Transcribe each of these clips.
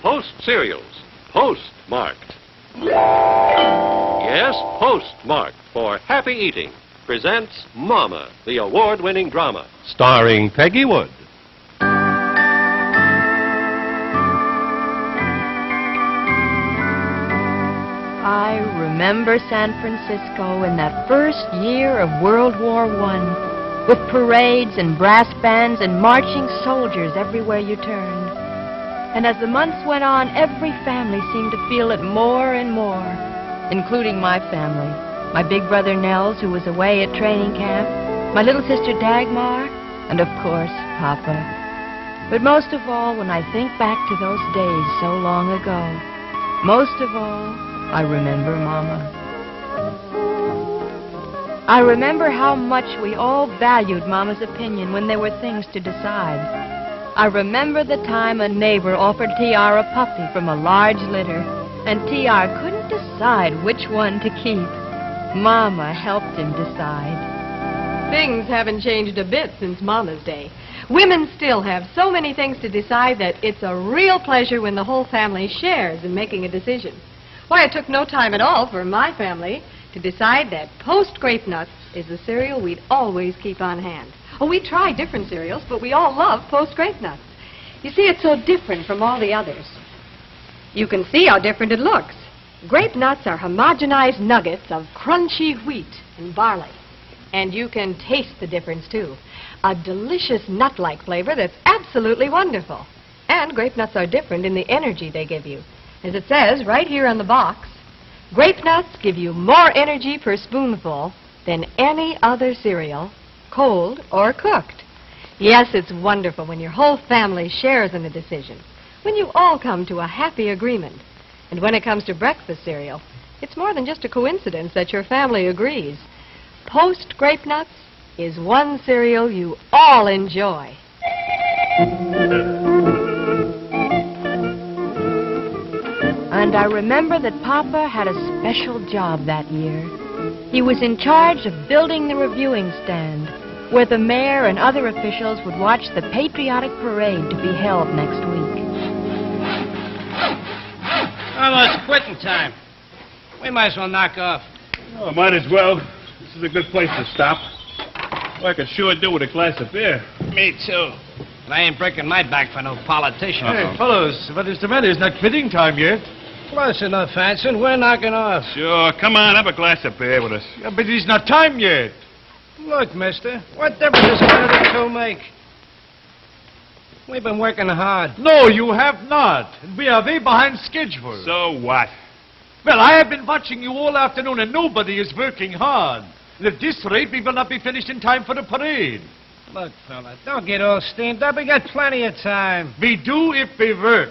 Post cereals, postmarked. Yes, postmarked for happy eating. Presents Mama, the award-winning drama, starring Peggy Wood. I remember San Francisco in that first year of World War I, with parades and brass bands and marching soldiers everywhere you turned. And as the months went on, every family seemed to feel it more and more, including my family. My big brother Nels, who was away at training camp, my little sister Dagmar, and of course, Papa. But most of all, when I think back to those days so long ago, most of all, I remember Mama. I remember how much we all valued Mama's opinion when there were things to decide. I remember the time a neighbor offered T.R. a puppy from a large litter, and T.R. couldn't decide which one to keep. Mama helped him decide. Things haven't changed a bit since Mama's day. Women still have so many things to decide that it's a real pleasure when the whole family shares in making a decision. Why, it took no time at all for my family to decide that Post Grape Nuts is the cereal we'd always keep on hand. Oh, we tried different cereals, but we all love Post Grape Nuts. You see, it's so different from all the others. You can see how different it looks. Grape nuts are homogenized nuggets of crunchy wheat and barley. And you can taste the difference, too. A delicious nut-like flavor that's absolutely wonderful. And grape nuts are different in the energy they give you. As it says right here on the box, grape nuts give you more energy per spoonful than any other cereal, cold or cooked. Yes, it's wonderful when your whole family shares in a decision, when you all come to a happy agreement. And when it comes to breakfast cereal, it's more than just a coincidence that your family agrees. Post Grape Nuts is one cereal you all enjoy. And I remember that Papa had a special job that year. He was in charge of building the reviewing stand, where the mayor and other officials would watch the patriotic parade to be held next week. Almost quitting time. We might as well knock off. Oh, might as well. This is a good place to stop. Well, I could sure do with a glass of beer. Me too. But I ain't breaking my back for no politician. Hey, fellows, what is the matter? It's not quitting time yet. Close enough, Hanson. We're knocking off. Sure, come on, have a glass of beer with us. Yeah, but it's not time yet. Look, mister, what difference does one of the two make? We've been working hard. No, you have not. We are way behind schedule. So what? Well, I have been watching you all afternoon, and nobody is working hard. And at this rate, we will not be finished in time for the parade. Look, fella, don't get all steamed up. We got plenty of time. We do if we work.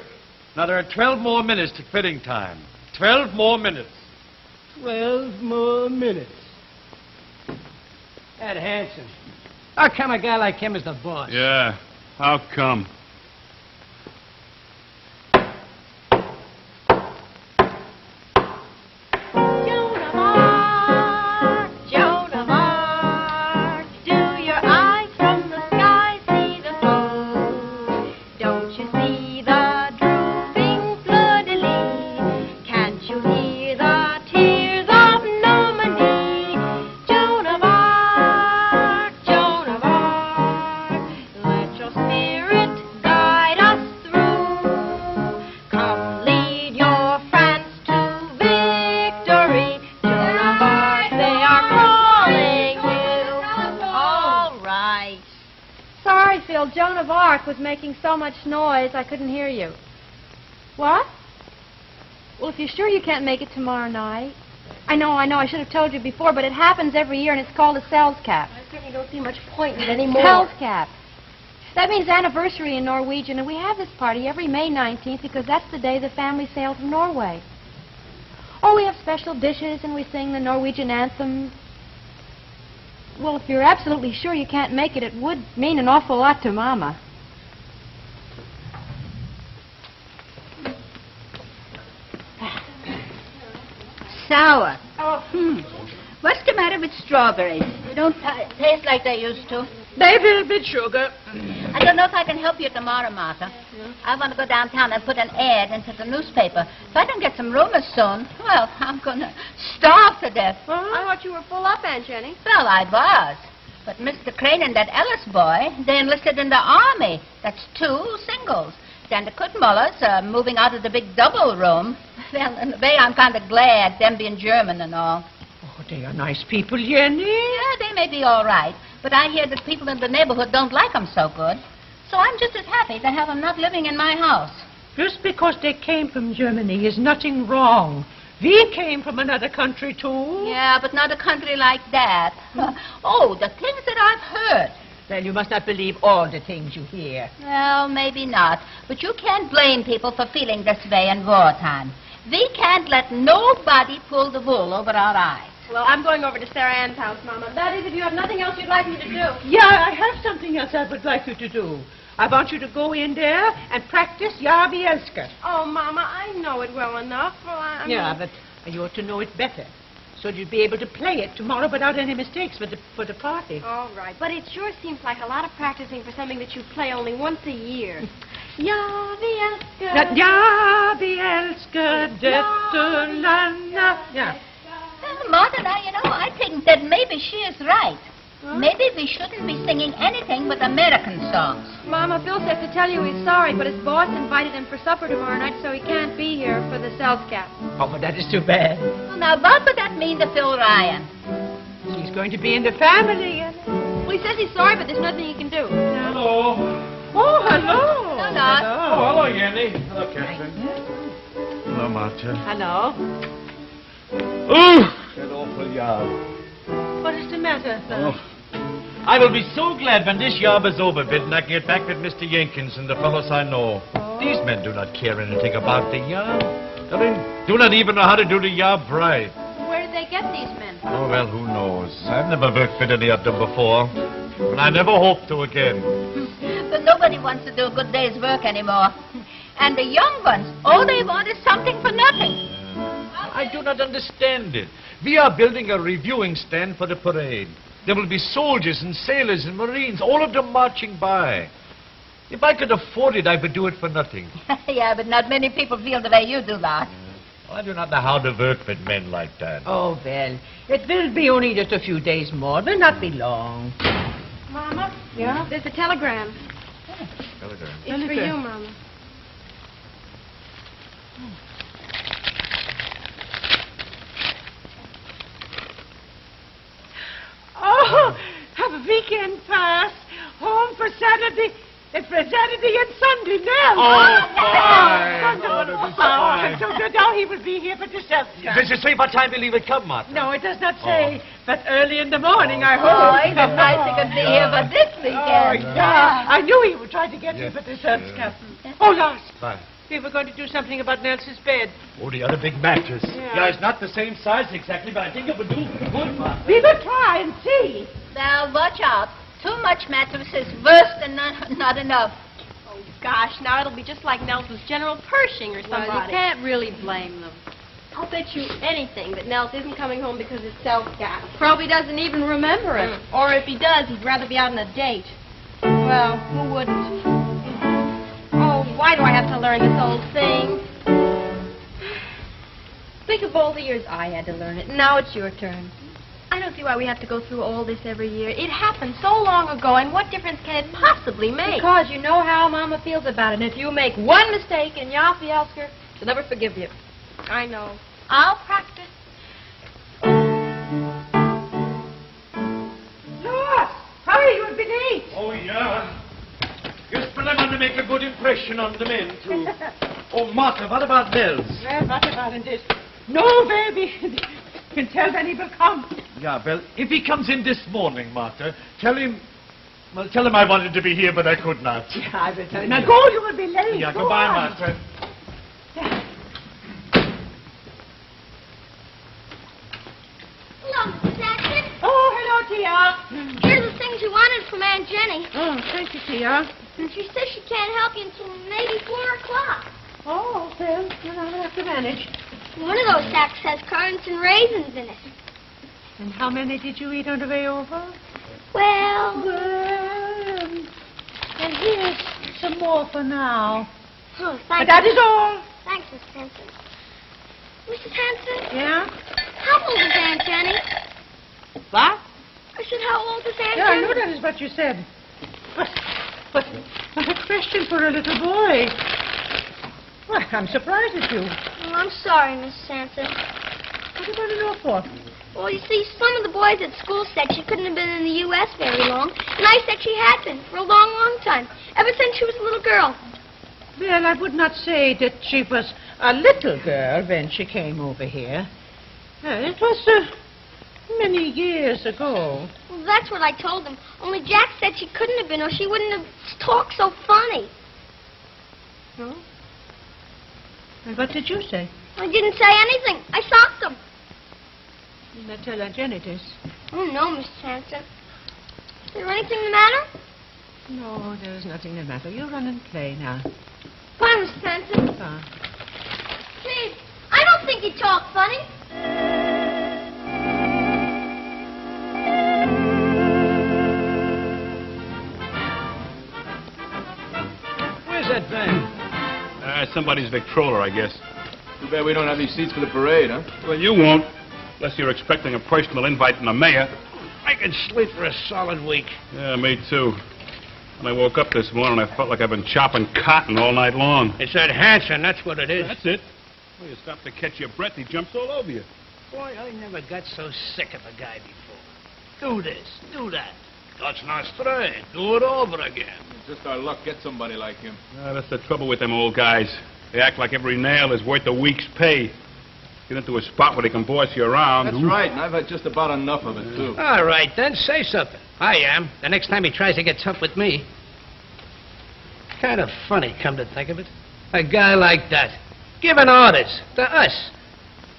Now, there are 12 more minutes to quitting time. 12 more minutes. 12 more minutes. That Hanson. How come a guy like him is the boss? Yeah, how come? Joan of Arc was making so much noise I couldn't hear you. What? Well, if you're sure you can't make it tomorrow night. I know, I should have told you before, but it happens every year and it's called a Sells Cap. I certainly don't see much point in it anymore. Sells Cap. That means anniversary in Norwegian, and we have this party every May 19th because that's the day the family sailed from Norway. Oh, we have special dishes and we sing the Norwegian anthem. Well, if you're absolutely sure you can't make it, it would mean an awful lot to Mama. Sour. Oh. What's the matter with strawberries? They don't taste like they used to. They've a bit sugar. I don't know if I can help you tomorrow, Martha. I want to go downtown and put an ad into the newspaper. If I don't get some roomers soon, well, I'm going to starve to death. I thought you were full up, Aunt Jenny. Well, I was. But Mr. Crane and that Ellis boy, they enlisted in the Army. That's 2 singles. Then the Kutmullers are moving out of the big double room. Well, in a way, I'm kind of glad, them being German and all. Oh, they are nice people, Jenny. Yeah, they may be all right. But I hear that people in the neighborhood don't like them so good. So I'm just as happy to have them not living in my house. Just because they came from Germany is nothing wrong. We came from another country, too. Yeah, but not a country like that. Oh, the things that I've heard. Well, you must not believe all the things you hear. Well, maybe not. But you can't blame people for feeling this way in wartime. We can't let nobody pull the wool over our eyes. Well, I'm going over to Sarah Ann's house, Mama. That is, if you have nothing else you'd like me to do. Yeah, I have something else I would like you to do. I want you to go in there and practice Ja, wie elsker. Oh, Mama, I know it well enough. Well, I Yeah, mean... but you ought to know it better. So you'll be able to play it tomorrow without any mistakes for the party. All right, but it sure seems like a lot of practicing for something that you play only once a year. Ja, wie elsker. Ja, wie elsker, dette landa. Yeah. Martha, now, I think that maybe she is right. Maybe we shouldn't be singing anything but American songs. Mama, Phil says to tell you he's sorry, but his boss invited him for supper tomorrow night, so he can't be here for the Self-Cap. Oh, that is too bad. Well, now, what would that mean to Phil Ryan? She's going to be in the family. Well, he says he's sorry, but there's nothing he can do. Hello. Oh, hello. Hello. Oh, hello, Jenny. Hello, Catherine. Hello, Martha. Hello. Ooh, that awful job. What is the matter, Phil? Oh. I will be so glad when this job is over, Bid, and I can get back with Mr. Jenkins and the fellows I know. These men do not care anything about the job. They do not even know how to do the job right. Where did they get these men? Oh, well, who knows? I've never worked with any of them before, but I never hope to again. But nobody wants to do a good day's work anymore. And the young ones, all they want is something for nothing. I do not understand it. We are building a reviewing stand for the parade. There will be soldiers and sailors and Marines, all of them marching by. If I could afford it, I would do it for nothing. Yeah, but not many people feel the way you do, Lars. I do not know how to work with men like that. Oh, well, it will be only just a few days more. It will not be long. Mama? Yeah? There's a telegram. Telegram. It's for you, Mama. Oh, have a weekend pass. Home for Saturday. It's for Saturday and Sunday now. Oh, fine. Oh, Oh, that is fine. so now he will be here for the Self-Cap. Does it say what time will he will come, Martha? No, it does not say. But early in the morning, I hope. Oh, it's nice he could be here for this Oh, weekend. yeah. I knew he would try to get here for the Self-Cap. Oh, Lars, Fine. we were going to do something about Nelson's bed. Oh, the other big mattress. Yeah. It's not the same size exactly, but I think it would do good, Martha. We will try and see. Now, watch out. Too much mattress is worse than not enough. Oh, gosh, now it'll be just like Nelson's General Pershing or somebody. Well, you can't really blame them. I'll bet you anything that Nels isn't coming home because it's Self-Cap. Probably doesn't even remember it. Or if he does, he'd rather be out on a date. Well, who wouldn't? Oh, why do I have to learn this old thing? Think of all the years I had to learn it. Now it's your turn. I don't see why we have to go through all this every year. It happened so long ago, and what difference can it possibly make? Because you know how Mama feels about it. And if you make one mistake in Yaffee Elsker, she'll never forgive you. I know. I'll practice. Lars, hurry, you'll be late. Oh, yeah. Yes, but I want to make a good impression on the men, too. Oh, Martha, what about Nels? Well, what about this? No, baby. You can tell when he will come. Yeah, well, if he comes in this morning, Martha, tell him I wanted to be here, but I could not. Yeah, I will tell him. Now go, you will be late. Yeah, Go goodbye, on. Martha. Hello, Mrs. Jackson. Oh, hello, Tia. Here's the things you wanted from Aunt Jenny. Oh, thank you, Tia. And she says she can't help you until maybe 4 o'clock. Oh, well, I'll have to manage. One of those sacks has currants and raisins in it. And how many did you eat on the way over? Well, And here's some more for now. Oh, But thanks. that is all. Thanks, Miss Hanson. Mrs. Hanson, Yeah? how old is Aunt Jenny? What? I said, how old is Aunt Yeah, I Jenny? know that is what you said. But what a question for a little boy. Well, I'm surprised at you. Oh, I'm sorry, Mrs. Hanson. What do you want to know for? Well, you see, some of the boys at school said she couldn't have been in the U.S. very long, and I said she had been for a long, long time, ever since she was a little girl. Well, I would not say that she was a little girl when she came over here. It was many years ago. Well, that's what I told them. Only Jack said she couldn't have been, or she wouldn't have talked so funny. No? And what did you say? I didn't say anything. I socked them. Did not tell Aunt Jenny this. Oh, no, Mrs. Hanson. Is there anything the matter? No, there's nothing the matter. You run and play now. Bye, Mrs. Hanson. Ah. Please, I don't think you talk funny. Where's that van? Somebody's Victrola, I guess. Too bad we don't have any seats for the parade, huh? Well, you won't, unless you're expecting a personal invite from the mayor. I could sleep for a solid week. Yeah, me too. When I woke up this morning, I felt like I've been chopping cotton all night long. It's that Hanson, that's what it is. That's it. Well, you stop to catch your breath, he jumps all over you. Boy, I never got so sick of a guy before. Do this, do that. That's not straight. Do it over again. It's just our luck get somebody like him. That's the trouble with them old guys. They act like every nail is worth a week's pay. Get into a spot where they can boss you around. That's right, and I've had just about enough of it, too. All right, then, say something. I am. The next time he tries to get tough with me. Kind of funny, come to think of it. A guy like that. Giving orders to us.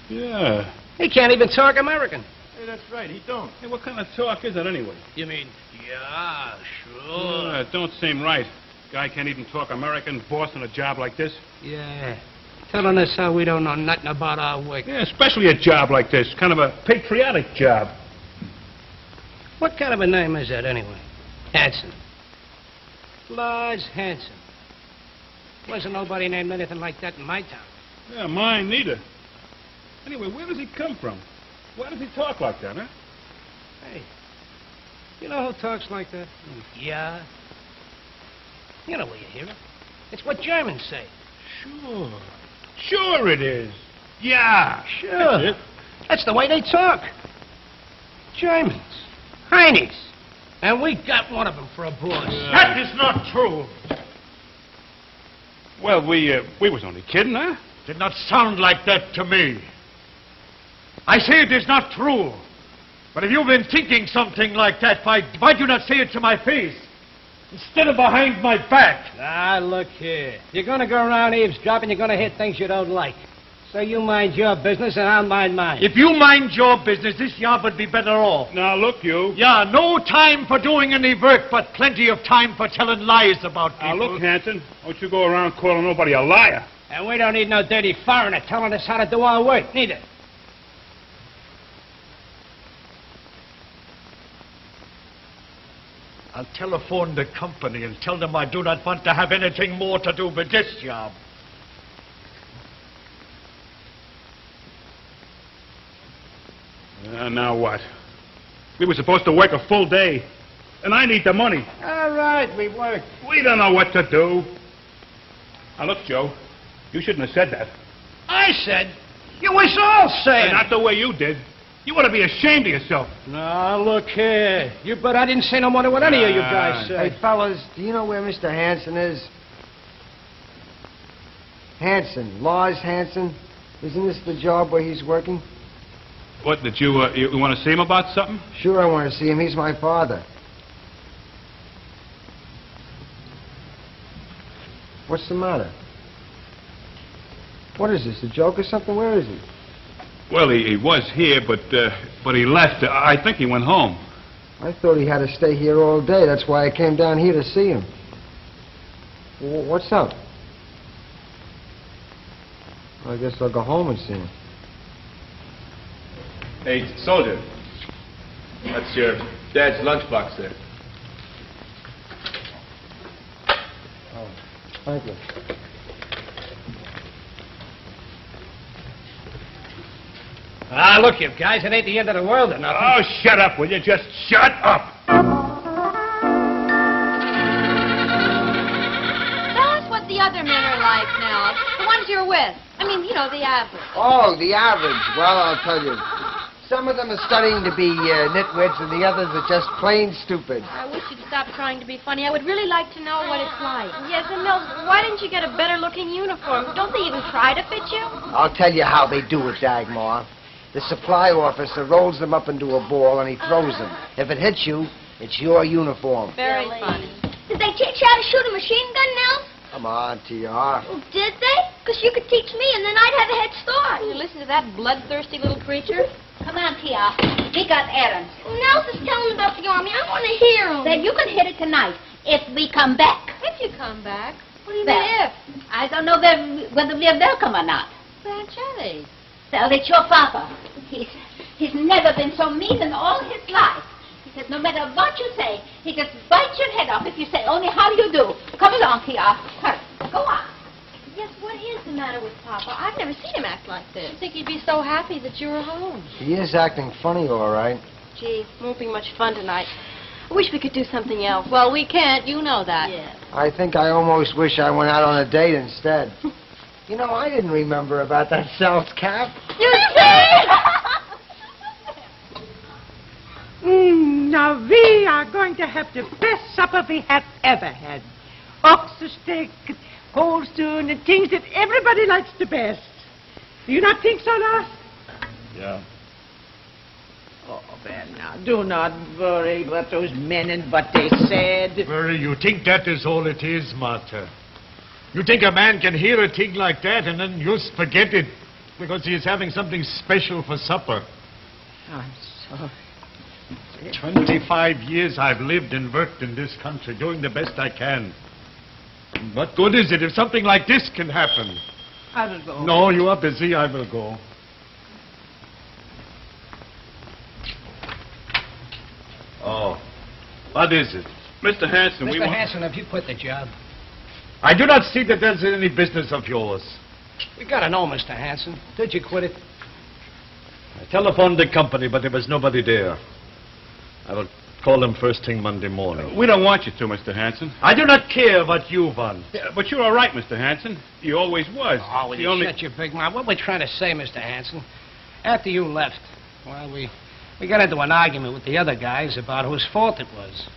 Yeah. He can't even talk American. Hey, that's right, he don't. Hey, what kind of talk is that anyway? You mean, yeah, sure. It don't seem right. Guy can't even talk American, bossing a job like this. Yeah. Telling us how we don't know nothing about our work. Yeah, especially a job like this. Kind of a patriotic job. What kind of a name is that, anyway? Hanson. Lars Hanson. Wasn't nobody named anything like that in my town. Yeah, mine neither. Anyway, where does he come from? Why does he talk like that, huh? Hey, you know who talks like that? Yeah. You know where you hear it. It's what Germans say. Sure. Sure it is. Yeah. Sure. That's it. That's the way they talk. Germans. Heinies. And we got one of them for a boss. That is not true. Well, we was only kidding, huh? Did not sound like that to me. I say it is not true. But if you've been thinking something like that, why do you not say it to my face? Instead of behind my back. Ah, look here. You're going to go around eavesdropping, you're going to hear things you don't like. So you mind your business and I'll mind mine. If you mind your business, this job would be better off. Now, look, you. Yeah, no time for doing any work, but plenty of time for telling lies about people. Now, look, Hanson, don't you go around calling nobody a liar. And we don't need no dirty foreigner telling us how to do our work, neither. I'll telephone the company and tell them I do not want to have anything more to do with this job. Now what? We were supposed to work a full day, and I need the money. All right, we work. We don't know what to do. Now, look, Joe, you shouldn't have said that. I said, you was all saying. Not the way you did. You ought to be ashamed of yourself. Now, look here. You bet I didn't say no more than what any of you guys said. Hey, fellas, do you know where Mr. Hanson is? Hanson, Lars Hanson. Isn't this the job where he's working? What, did you want to see him about something? Sure, I want to see him. He's my father. What's the matter? What is this, a joke or something? Where is he? Well, he was here, but he left. I think he went home. I thought he had to stay here all day. That's why I came down here to see him. What's up? I guess I'll go home and see him. Hey, soldier. That's your dad's lunchbox there. Thank you. Ah, look, you guys, it ain't the end of the world or nothing. Oh, shut up, will you? Just shut up! Tell us what the other men are like now. The ones you're with. I mean, you know, the average. Oh, the average. Well, I'll tell you. Some of them are studying to be nitwits, and the others are just plain stupid. I wish you'd stop trying to be funny. I would really like to know what it's like. Yes, and Mills, why didn't you get a better-looking uniform? Don't they even try to fit you? I'll tell you how they do it, Dagmar. The supply officer rolls them up into a ball, and he throws them. If it hits you, it's your uniform. Very funny. Did they teach you how to shoot a machine gun, Nels? Come on, T.R. Well, did they? Because you could teach me, and then I'd have a head start. You listen to that bloodthirsty little creature? Come on, Tia. We got errands. Nels is telling about the Army. I want to hear him. Then you can hit it tonight if we come back. If you come back. What do you Well, mean if? I don't know whether we're welcome or not. Aunt Jenny. Well, it's your father. He's never been so mean in all his life. He says no matter what you say, he just bites your head off if you say only how do you do. Come along, Tia. Hurry. Go on. Yes, what is the matter with Papa? I've never seen him act like this. I think he'd be so happy that you were home. He is acting funny, all right. Gee, won't be much fun tonight. I wish we could do something else. Well, we can't. You know that. Yes. I think I almost wish I went out on a date instead. You know, I didn't remember about that Sal's cap. You see? Now we are going to have the best supper we have ever had. Oxer steak, cold stew, and things that everybody likes the best. Do you not think so, Lars? Yeah. Oh, Ben, now, do not worry about those men and what they said. Murray, you think that is all it is, Martha? You think a man can hear a thing like that and then just forget it because he is having something special for supper? I'm sorry. 25 years I've lived and worked in this country, doing the best I can. What good is it if something like this can happen? I will go. No, you are busy. I will go. Oh, what is it? Mr. Hanson, we Mr. want... Hanson, have you quit the job? I do not see that there's any business of yours. We gotta know, Mr. Hanson. Did you quit it? I telephoned the company, but there was nobody there. I will call them first thing Monday morning. We don't want you to, Mr. Hanson. I do not care what you want. Yeah, but you're all right, Mr. Hanson. You always was. Oh, will you shut your big mouth? What we're trying to say, Mr. Hanson, after you left, well, we got into an argument with the other guys about whose fault it was.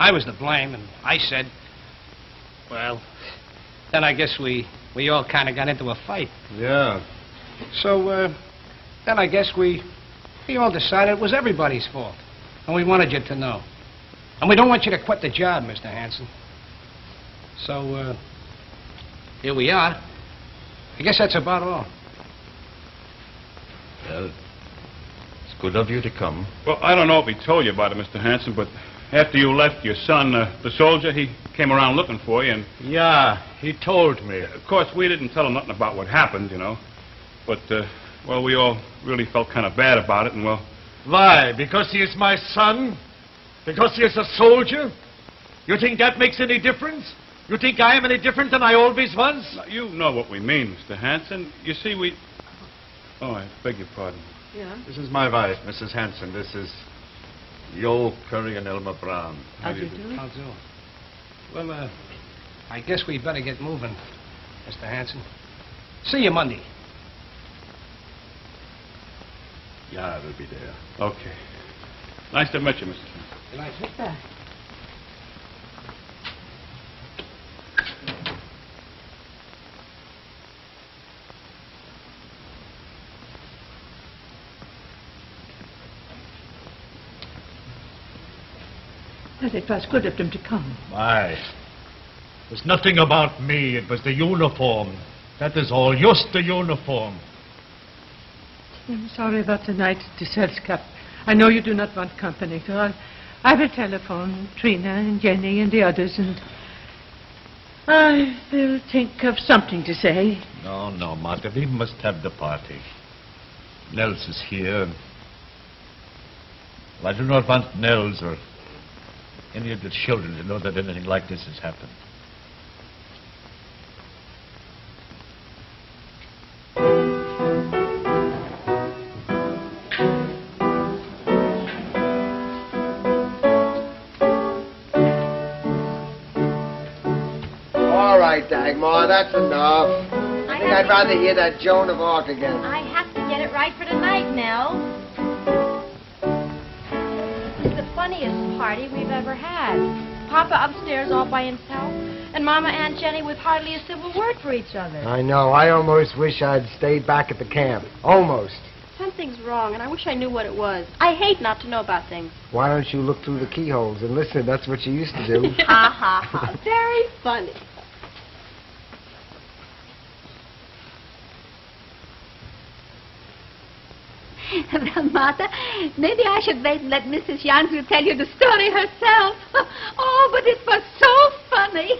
I was to blame, and I said, well, then I guess we all kind of got into a fight. Yeah. So, then I guess we all decided it was everybody's fault. And we wanted you to know. And we don't want you to quit the job, Mr. Hanson. So, here we are. I guess that's about all. Well, it's good of you to come. Well, I don't know if he told you about it, Mr. Hanson, but after you left, your son, the soldier, he came around looking for you, and... Yeah, he told me. Of course, we didn't tell him nothing about what happened, you know. But, well, we all really felt kind of bad about it, and, well... Why? Because he is my son? Because he is a soldier? You think that makes any difference? You think I am any different than I always was? Now, you know what we mean, Mr. Hanson. You see, we... Oh, I beg your pardon. Yeah. This is my wife, Mrs. Hanson. This is Yo Curry and Elmer Brown. How do you do? I'll do. Well, I guess we better get moving, Mr. Hanson. See you Monday. Yeah, I will be there. Okay. Nice to meet you, Mr. Hanson. Good night, Victor. Well, it was good of them to come. Why? It was nothing about me. It was the uniform. That is all. Just the uniform. I'm sorry about tonight, the selskap. I know you do not want company, so I will telephone Trina and Jenny and the others, and I will think of something to say. No, Martha. We must have the party. Nels is here. And I do not want Nels or any of the children to know that anything like this has happened. right, Dagmar. That's enough. I think I'd rather hear that Joan of Arc again. I have to get it right for tonight, Nell. It's the funniest party we've ever had. Papa upstairs all by himself, and Mama and Jenny with hardly a civil word for each other. I know. I almost wish I'd stayed back at the camp. Almost. Something's wrong, and I wish I knew what it was. I hate not to know about things. Why don't you look through the keyholes and listen? That's what you used to do. Ha, ha, ha. Very funny. Well, Martha, maybe I should wait and let Mrs. Jansrud tell you the story herself. Oh, but it was so funny.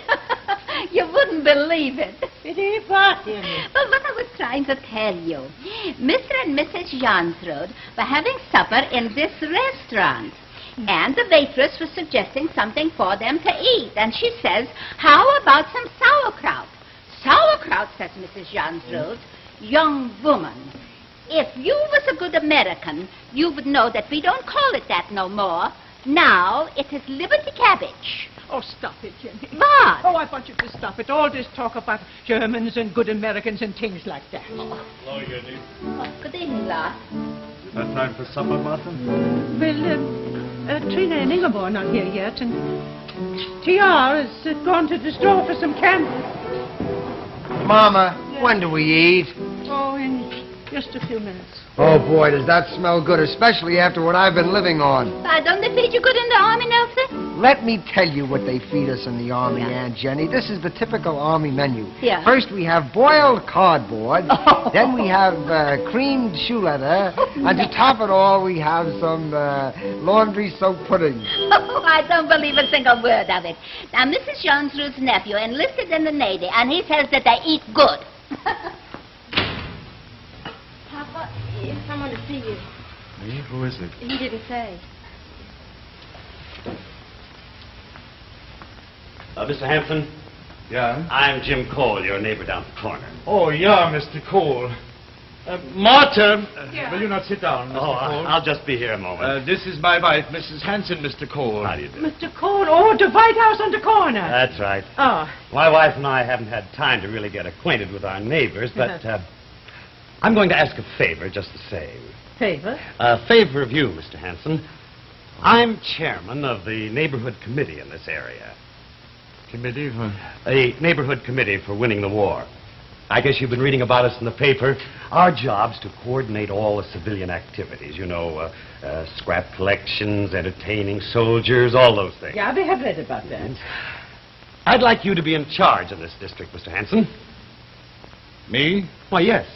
You wouldn't believe it. It is what, Jenny? Well, what I was trying to tell you. Mr. and Mrs. Jansrud were having supper in this restaurant. And the waitress was suggesting something for them to eat. And she says, how about some sauerkraut? Sauerkraut, says Mrs. Jansrud. Young woman, if you was a good American, you would know that we don't call it that no more. Now it is Liberty cabbage. Oh, stop it, Jenny. What? Oh, I want you to stop it. All this talk about Germans and good Americans and things like that. Hello, Jenny. Oh, good evening, Lars. That time for supper, Martha? Well, Trina and Ingeborg are not here yet, and T.R. has gone to the store for some candles. Mama, when do we eat? Oh, in just a few minutes. Oh, boy, does that smell good, especially after what I've been living on. Don't they feed you good in the army, Nelson? Let me tell you what they feed us in the Army, Aunt Jenny. This is the typical Army menu. Yeah. First, we have boiled cardboard. Then we have creamed shoe leather. And to top it all, we have some laundry soap pudding. Oh, I don't believe a single word of it. Now, Mrs. Jansrud's nephew enlisted in the Navy, and he says that they eat good. Papa, it's someone to see you. Me? Who is it? He didn't say. Mr. Hampton? Yeah? I'm Jim Cole, your neighbor down the corner. Oh, yeah, Mr. Cole. Martha, will you not sit down, Mr. Cole? I'll just be here a moment. This is my wife, Mrs. Hanson, Mr. Cole. How do you do? Mr. Cole, oh, the White House on the corner. That's right. Oh. My wife and I haven't had time to really get acquainted with our neighbors, but I'm going to ask a favor just the same. Favor? A favor of you, Mr. Hanson. I'm chairman of the neighborhood committee in this area. Committee for? A neighborhood committee for winning the war. I guess you've been reading about us in the paper. Our job's to coordinate all the civilian activities. You know, scrap collections, entertaining soldiers, all those things. Yeah, we have read about that. I'd like you to be in charge of this district, Mr. Hanson. Me? Why, yes.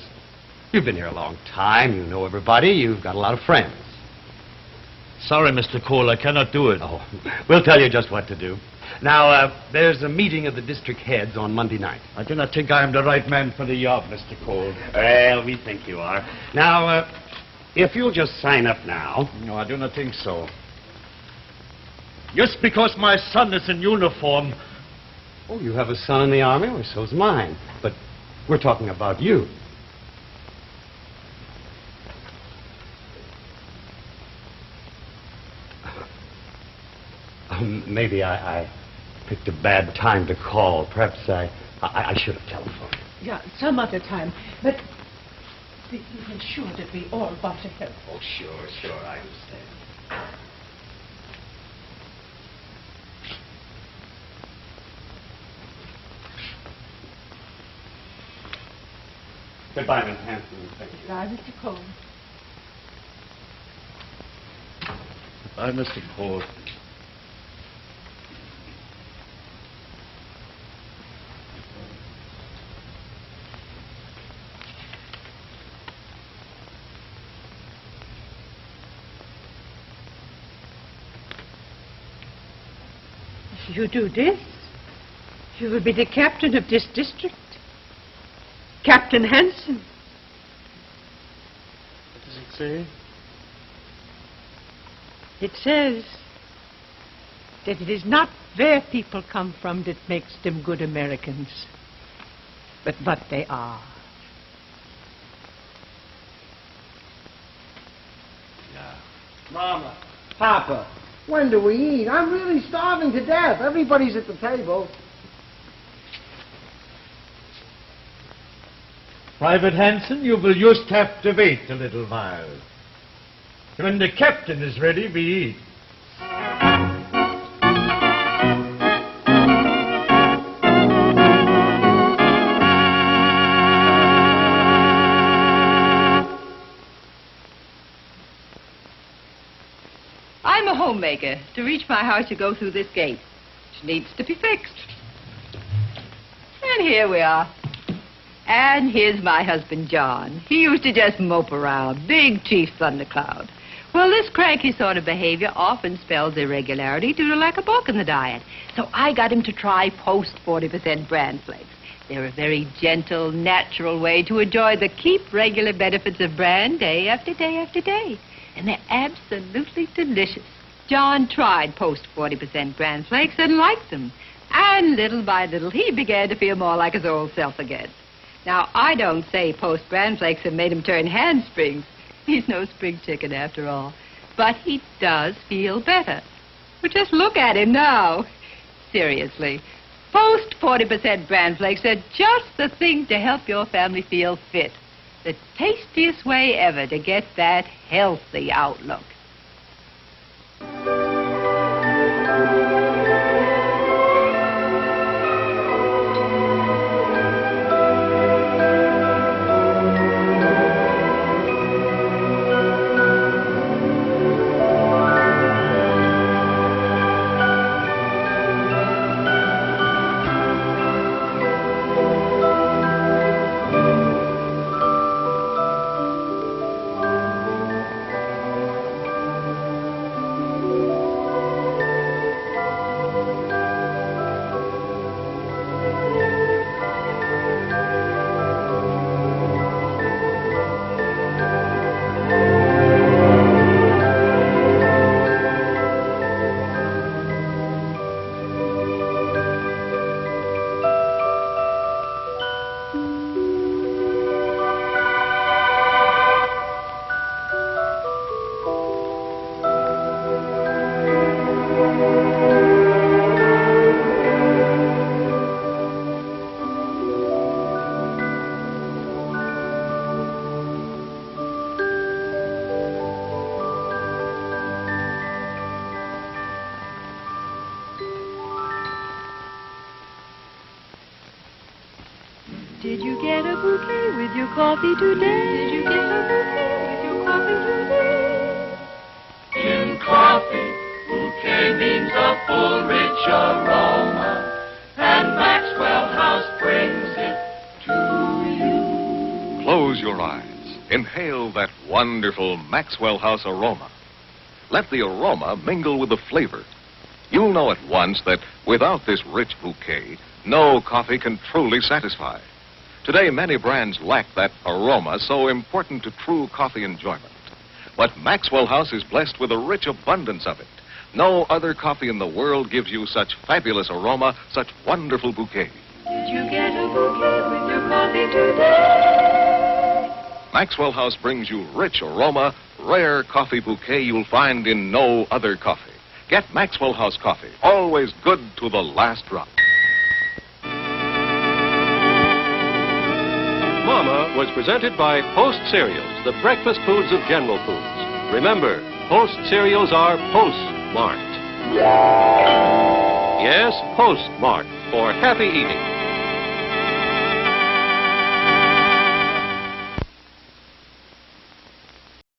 You've been here a long time. You know everybody. You've got a lot of friends. Sorry, Mr. Cole, I cannot do it. Oh, we'll tell you just what to do. Now, there's a meeting of the district heads on Monday night. I do not think I am the right man for the job, Mr. Cole. Well, we think you are. Now, if you'll just sign up now. No, I do not think so. Just because my son is in uniform. Oh, you have a son in the Army? Well, so's mine. But we're talking about you. Maybe I picked a bad time to call. Perhaps I should have telephoned. Yeah, some other time. But you can sure that we all want to help. Oh, sure, I understand. Goodbye, Miss Hanson. Thank you. Goodbye, Mr. Cole. Goodbye, Mr. Cole. If you do this, you will be the captain of this district. Captain Hanson. What does it say? It says that it is not where people come from that makes them good Americans, but what they are. Yeah. Mama, Papa, when do we eat? I'm really starving to death. Everybody's at the table. Private Hanson, you will just have to wait a little while. When the captain is ready, we eat. I'm a homemaker. To reach my house, you go through this gate, which needs to be fixed. And here we are. And here's my husband, John. He used to just mope around, big chief thundercloud. Well, this cranky sort of behavior often spells irregularity due to lack of bulk in the diet. So I got him to try Post 40% bran flakes. They're a very gentle, natural way to enjoy the keep regular benefits of bran day after day after day. And they're absolutely delicious. John tried Post 40% bran flakes and liked them. And little by little, he began to feel more like his old self again. Now, I don't say Post bran flakes have made him turn handsprings. He's no spring chicken after all. But he does feel better. Well, just look at him now. Seriously, Post 40% bran flakes are just the thing to help your family feel fit. The tastiest way ever to get that healthy outlook. Did you get a bouquet with your coffee today? Did you get a bouquet with your coffee today? In coffee, bouquet means a full, rich aroma, and Maxwell House brings it to you. Close your eyes. Inhale that wonderful Maxwell House aroma. Let the aroma mingle with the flavor. You'll know at once that without this rich bouquet, no coffee can truly satisfy. Today, many brands lack that aroma so important to true coffee enjoyment. But Maxwell House is blessed with a rich abundance of it. No other coffee in the world gives you such fabulous aroma, such wonderful bouquet. Did you get a bouquet with your coffee today? Maxwell House brings you rich aroma, rare coffee bouquet you'll find in no other coffee. Get Maxwell House coffee, always good to the last drop. Mama was presented by Post Cereals, the breakfast foods of General Foods. Remember, Post cereals are postmarked. Yes, postmarked for happy eating.